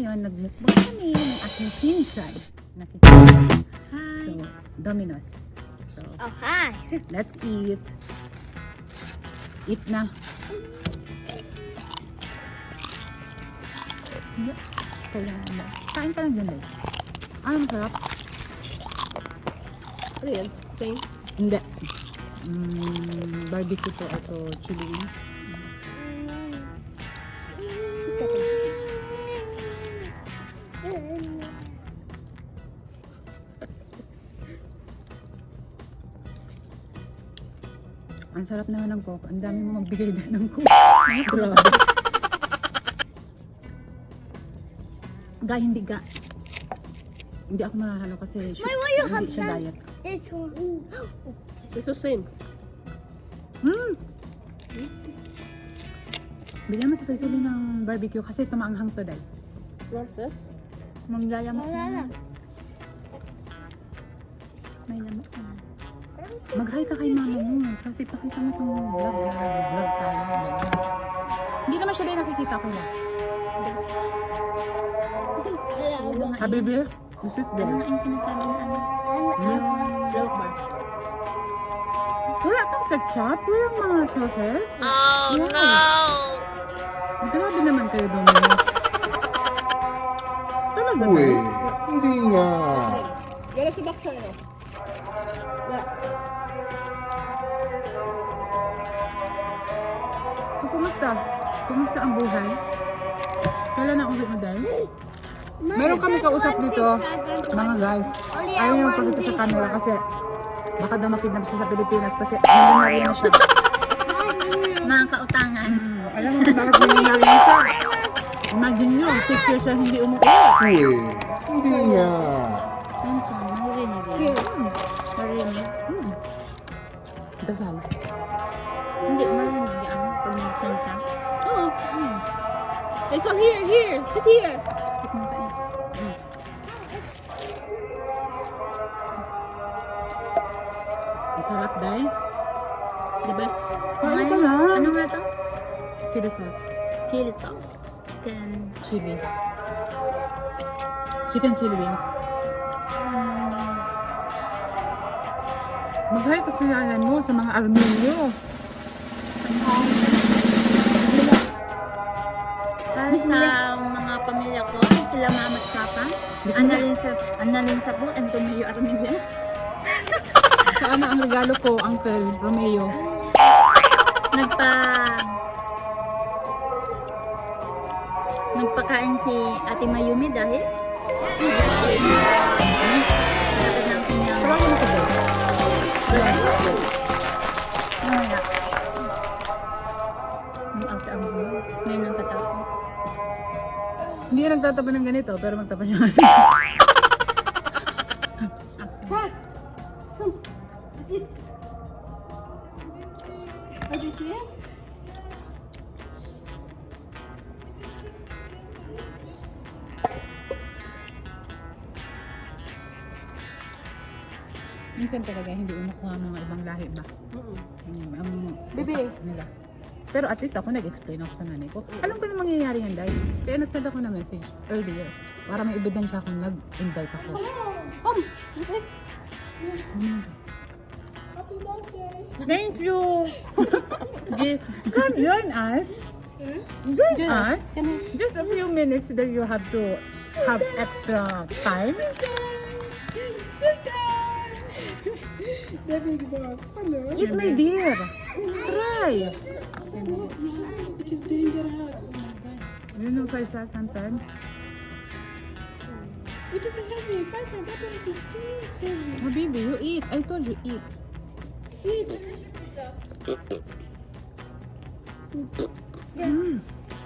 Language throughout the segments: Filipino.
ngayon, nagmukbang kami ng aking pinsan na si Sarah. Hi. So, Dominos. So, Oh, hi. let's eat. Eat na. Hindi. Kailangan mo. Kain ka lang dyan, eh. Masarap. Real. Same. Hindi. Barbecue to ito, chili wings. Ang sarap naman ng coke. Ang dami mo magbigay na ng coke. Grabe. Hindi ga. Hindi ako marahalo kasi hindi siya diet. This one. It's the same. Bigyan mo si Faisuli ng barbecue kasi tumaanghang to dahil. Want this? Manglalamok na. May lamok na. Mag-hi ka kay mama mo. Kasi pakita mo itong vlog. Vlog tayo. Hindi naman siya din nakikita ko ba? Habibi, you sit there. Ano nga yung sinasabi na ano? Milk bar. Wala kang ketchup? Walang mga sauces? Oh, no! Grabe naman kayo, Dominos. Talaga ba? Uy, hindi nga. Gala sa box ano? So, kumusta? Kumusta ang buhay? Kailan na uwi mo dahil? Meron kami kausap dito, mga guys. Ayaw niya magpakita sa camera kasi baka daw makidnap siya sa Pilipinas kasi nangyari na siya. Mga kautangan. Alam mo bakit nangyari na siya? Imagine nyo, 6 years siya hindi umuwi. Uy, hindi nga. Yan siya, narinig yan. Narinig. Dasal. Hindi, marinig yan. Pag nagsalita. Oo. It's all here. Sit here. Tikman ka eh. Ang sarap, Day. The best. Kain ka na. Ano nga to? Chili sauce. Chili sauce. Chicken. Chili. Chicken chili wings. Mag-hi kasi yan mo sa mga Armenyo. Para sa mga pamilya ko, sila mama at papa. Annalisa po, and Tomayo Armilla. Saan na ang regalo ko, Uncle Romeo? Nagpakain si Ate Mayumi dahil dapat ng kanyang Tawagin mo ko ba? mamaya. Ang ngayon ang katapos. Hindi yan nagtatapa ng ganito, pero magtapa siya. Minsan talaga hindi umukuha mga ibang lahi ba? Ang Bebe. utak nila. Pero at least ako nag-explain ako sa nanay ko. Alam ko na mangyayari yan dahil. Kaya nagsend ako na message earlier. Para may ebidensya kung nag-invite ako. Thank you! Gift. Come join us. Join us. Just a few minutes that you have to have extra time. The big boss. Hello. Eat my dear. Try. It is dangerous. Oh my God. You know Faisal sometimes. It is heavy. Faisal, that one is too heavy. Habibi, you eat. I told you eat. Eat.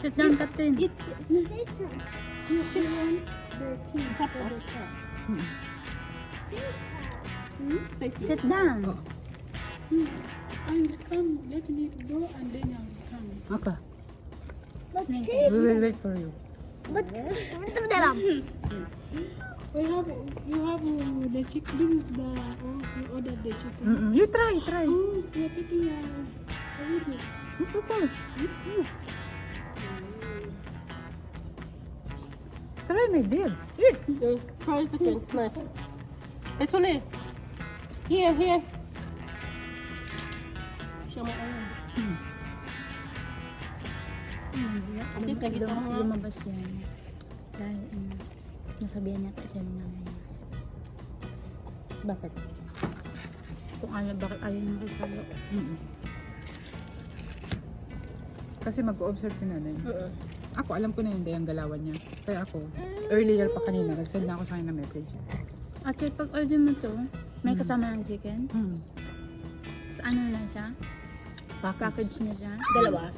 Sit down, Catherine. You still want the tea for the top. Sit down. And come, let me go and then I will come. Okay. But We will wait for you. You have the chicken. This is the you ordered the chicken. You try. Oh, you're taking a video. Okay. Try my deal. Eat. Try it again. Nice. It's only. Here. Siya mo ano. At least nakita mo nga. Lumabas yan. Dahil nasabihan niya siya ng nanay niya. Bakit? Kung ayaw, bakit ayaw niya kisalo? Kasi mag-observe si nanay. Ako, alam ko na yun, yung galawan niya. Kaya ako, earlier pa kanina, nag-send na ako sa kanya ng message. At pag order mo to, may kasama ng chicken. Sa ano na siya? Package na siya. Dalawa.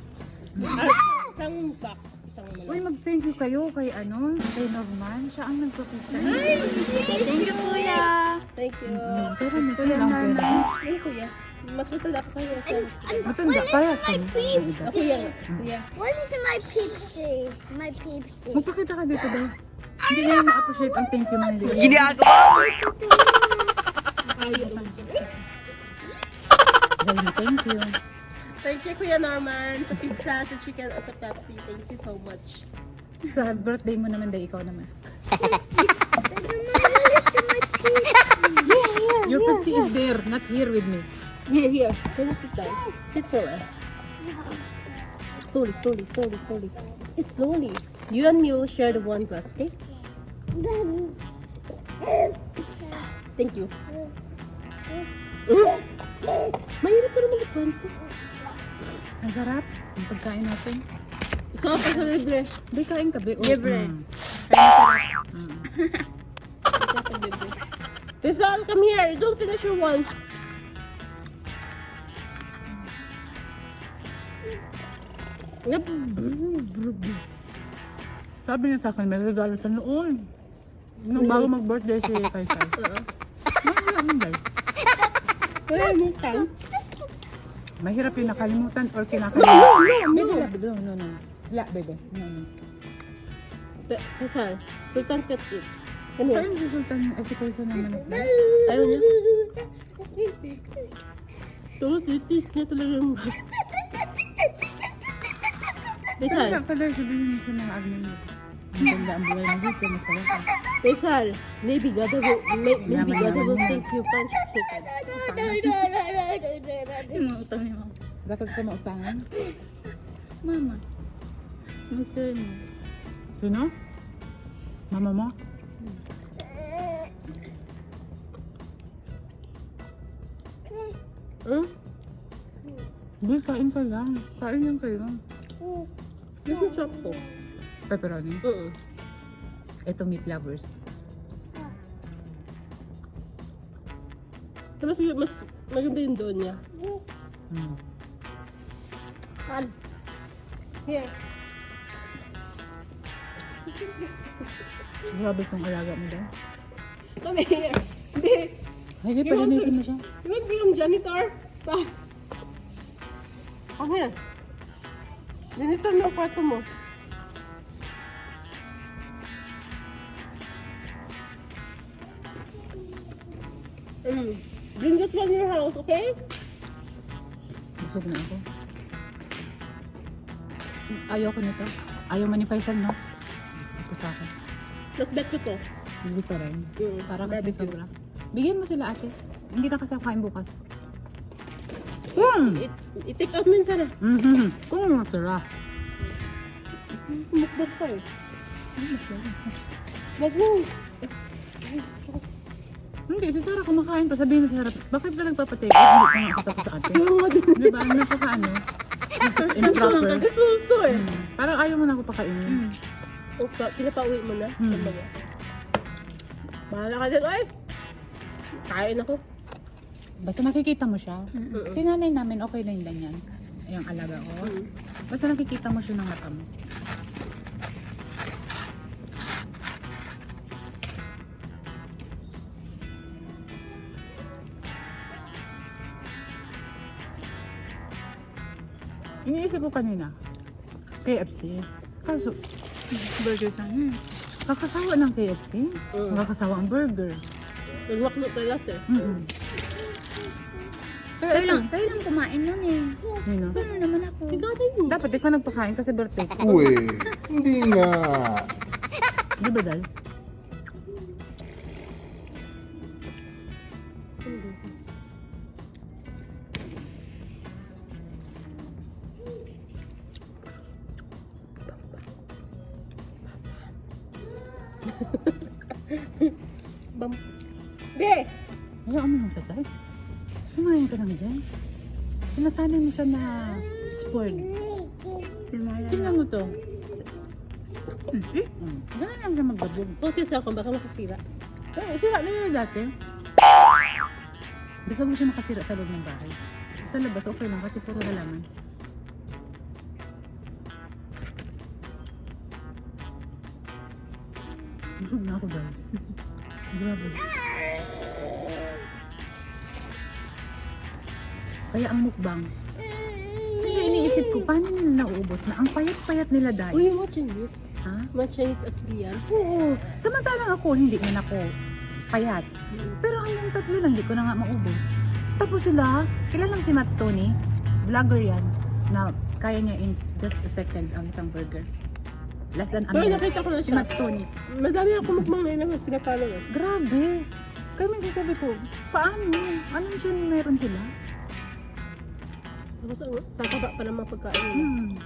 Isang box. Isang Uy, mag-thank you kayo kay kay Norman. Siya ang nagpapita. Thank you, kuya! Thank you. Pero nito lang pwede. Ay, kuya. Mas matanda ka sa'yo. Matanda, parehas kami. Kuya. Kuya. What is my Pepsi? My Pepsi. Magpakita ka dito daw. Hindi niya ma-appreciate ang thank you mo. Thank you. Thank you, Kuya Norman. Sa pizza, sa chicken, at sa Pepsi. Thank you so much. Sa birthday mo naman, ikaw naman. Your Pepsi is there, not here with me. Here. Can you sit down? Sit for us. Slowly. It's slowly. You and me will share the one glass, okay? Thank you. Mahirap pa naman ito. Ang sarap. Ang pagkain natin. Ikaw pa sa libre. Hindi, kain ka, be. Libre. Ikaw pa libre. Rizal, come here. Don't finish your one. Yep. Sabi niya sa akin, may regalo sa noon. Nung bago mag-birthday si Faisal. Naman guys. Wala yung time. Mahirap yung nakalimutan or kinakalimutan. No. La, bebe. No. Rizal, Sultan cut it. Come here. Saan si Sultan? Si Faisal naman. Ayaw niya. Tulad, itis niya talaga yung... Rizal, Kaya pala sabihin niya sa mga admin mo. Ang ganda ang buhay mo dito, masarap ka. Rizal, maybe God will thank you punch chicken. Yung mga utang niya, mama. Dapat ka mautangan. Mama. Mister mo. Sino? Mama mo? Hmm? Hindi, kain ka lang. Kain lang kayo. This is shop to. Pepperoni. Ito meat lovers. Tapos mas maganda yung doon niya. Al. Here. Grabe kong alaga mo daw. Come here. Hindi. Hindi, palinisin mo siya. You want to be yung janitor? Pa. Come here. Linisan mo ang kwarto mo. Bring that one in your house, okay? Busog na ako. Ayaw ko nito. Ayaw man ni Faisal, no? Ito sa akin. Tapos bet ko to. Dito rin. Para kasi Barbecue. sobra. Bigyan mo sila ate. Hindi na kasi ako kain bukas. I-take out mo yun sana. Kung masarap. Mukbang ka eh. Wag mo. Hindi, si Sarah kumakain pa. Sabihin na si Sarah, bakit ka nagpapatake? Hindi ka nakatapos sa ate. Di ba? Napakaano? Improper. Resulto eh. Parang ayaw mo na ako pakainin. Pinapauwi mo na. Bahala ka din. Ay! Kain ako. Basta nakikita mo siya. Si nanay namin, okay na yung ganyan. Yung alaga ko. Basta nakikita mo siya ng mata mo. Iniisip ko kanina, KFC. Kaso, Burger sana. kakasawa ng KFC. Kakasawa ang burger. Nagwaklo ka lang eh. Kaya Kayo lang kumain nun eh. Nino? Paano naman ako? Ikaw din mo. Dapat ikaw nagpakain kasi birthday ko. Uy, hindi nga. Di ba dahil? Be! Hayaan mo lang sa tayo. Kumain ka lang dyan. Sinasanay mo siya na spoiled. Tingnan mo to. Ganun lang siya magbabog. Focus ako, baka makasira. Sira na yun dati. Gusto mo siya makasira sa loob ng bahay. Sa labas, okay lang kasi puro halaman. Busog na ako dahil. Grabe. Kaya ang mukbang. Kasi iniisip ko, paano nila nauubos na ang payat-payat nila dahil. Uy, mga Chinese. Ha? Mga Chinese at Korean. Oo. Samantalang ako, hindi man ako payat. Pero hanggang 3 lang, hindi ko na nga maubos. Tapos sila, kilala mo si Matt Stoney? Vlogger yan. Na kaya niya in just a second ang isang burger. Less than a Uy, minute. nakita ko na Si siya. Matt Stoney. Madami ako mukbang na yun na pinapalo eh. Grabe. Kaya minsan sabi ko, paano? Anong tiyan meron sila? Tapos ang tataba pa ng mga pagkain.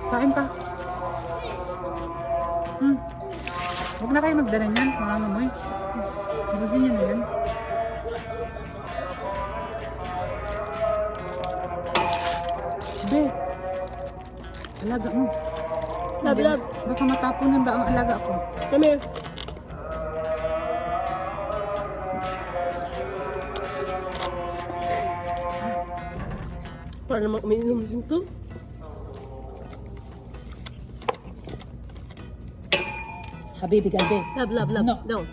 Kain pa. Huwag na kayo magdala niyan, mga ngamoy. Gusin niyo na yan. Be, alaga mo. Love, love. Baka matapunan ba ang alaga ko? Come here. Para naman umiinom din to. Habibi galbe. Love, love, love. No. No.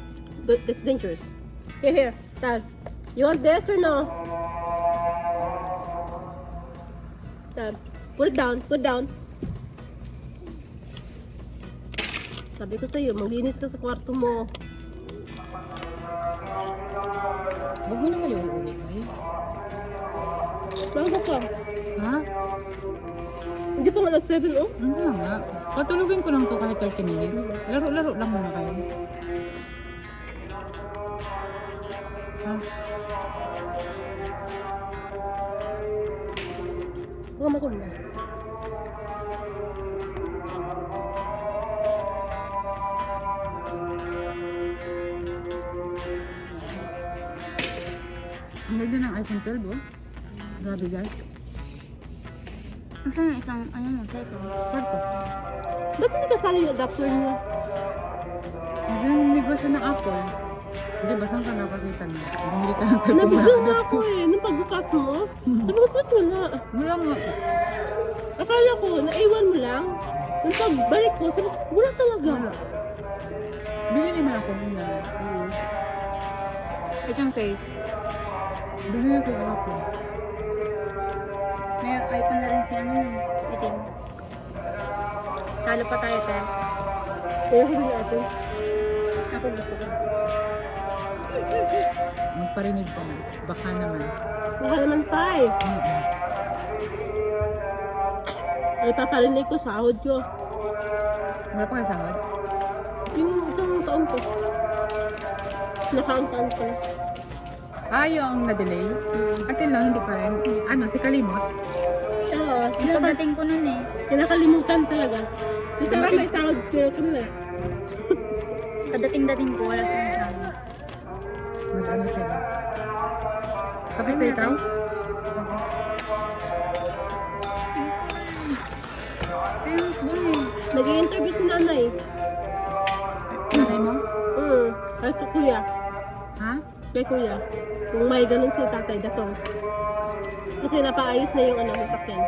That's dangerous. Here. Dad. You want this or no? Dad. Put it down. Put down. Sabi ko sa'yo, maglinis ka sa kwarto mo. Huwag mo na kayo uuwi kayo. Bago ka. Ha? Hindi pa nga nag-7 oh. Ano nga? Patulugin ko lang to kahit 30 minutes. Laro-laro lang muna kayo. Ha? Huwag makulo. Ang ganda ng iPhone 12 oh. Grabe guys. Ito yung isang, ano mo, second. Kwarto. Ba't hindi kasali yung adapter niya? Nag-negosyo ng Apple. Hindi ba saan ka nakakita niya? Bumili ka ng cellphone. Nabigla na ako eh, nung pagbukas mo. Sabi ko, ba't wala? Wala nga. Akala ko, naiwan mo lang. Nung pagbalik ko, sabi ko, wala talaga. Wala. Bili naman ako. Itong case. Bili ko ng Apple. May iPhone na rin si ano nun, itim. Talo pa tayo tayo. Kaya ko din natin. Ako gusto ko. Magparinig ka na. Baka naman. Baka naman tayo. Ay, paparinig ko, sahod ko. Wala pa kayo sahod? Yung isang taon ko. Naka-taon ko. Yung na-delay? Until now, hindi pa rin. Ano, si Kalimot? Oo. Yung pagdating ko nun eh. Kinakalimutan talaga. Isa lang may sahod, pero kung wala. Pagdating-dating ko, wala sa mga. Mag-ano sila? Tapos na ikaw? Pero doon eh. Nag-i-interview si nanay. Nanay mo? Kay kuya. Ha? Kay kuya. Kung may ganun si tatay, datong. Kasi napaayos na yung ano, sasakyan.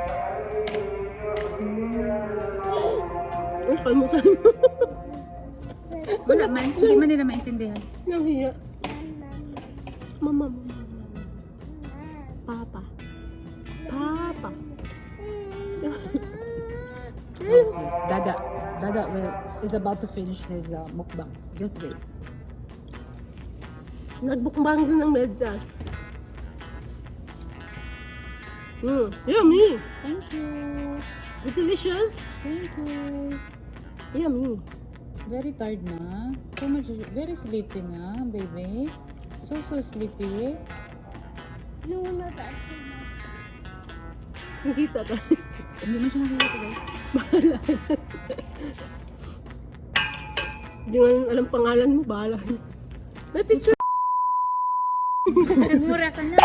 Uy, palmusan mo. Wala man. Hindi man nila maintindihan. Nahiya. Mama. Papa. Dada is about to finish his mukbang. Just wait. Nagbukbang din ng medyas. Yummy! Thank you. Is it delicious? Thank you. Yummy. Very tired na. So much, very sleepy na, baby. So sleepy. No, not that. Nakita ka. Hindi man siya nakikita, guys. Hindi nga alam pangalan mo, bahala. May picture. Nagmura ka na.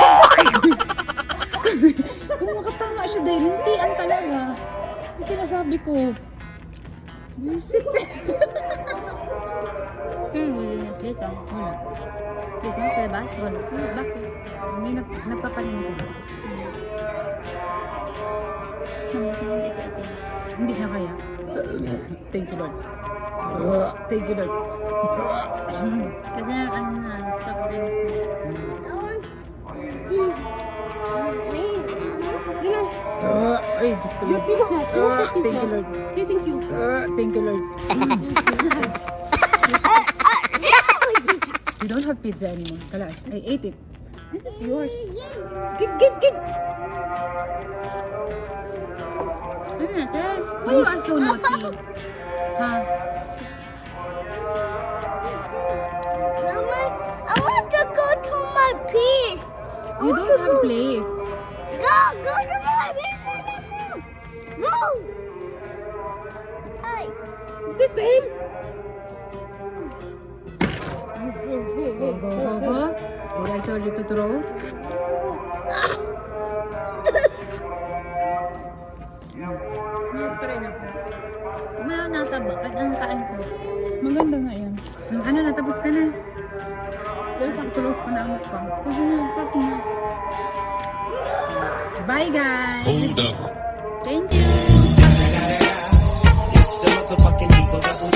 Kung makatama siya dahil lintian talaga. Yung sinasabi ko. Visit. Linis dito. Wala. Dito sa bus? Wala. Bakit? Hindi nagpapalinga sila. Hindi sa atin. Hindi na kaya. Thank you, Lord. Thank you, Lord. Kasi ano na, soft drinks na. I want to. Ay, Diyos ko, Lord. Pizza. Thank you, Lord. Okay, thank you. Thank you, Lord. You don't have pizza anymore. Kalas, I ate it. This is yours. Gid. Ano na, sir? Why you are so naughty? Ha? Mama, I want to go to my piece. You don't have place. Go to my piece. Go. Hey. It's the same. Go. Did I told you to throw? Meron pa rin ako. Mayroon natabak. At anong kain ko? Maganda nga yan. Ano, natapos ka na? Itulos ko na ang mukbang. Kasi na, tapos na. Bye, guys! Hold up. Thank you. It's the motherfucking Eagle Double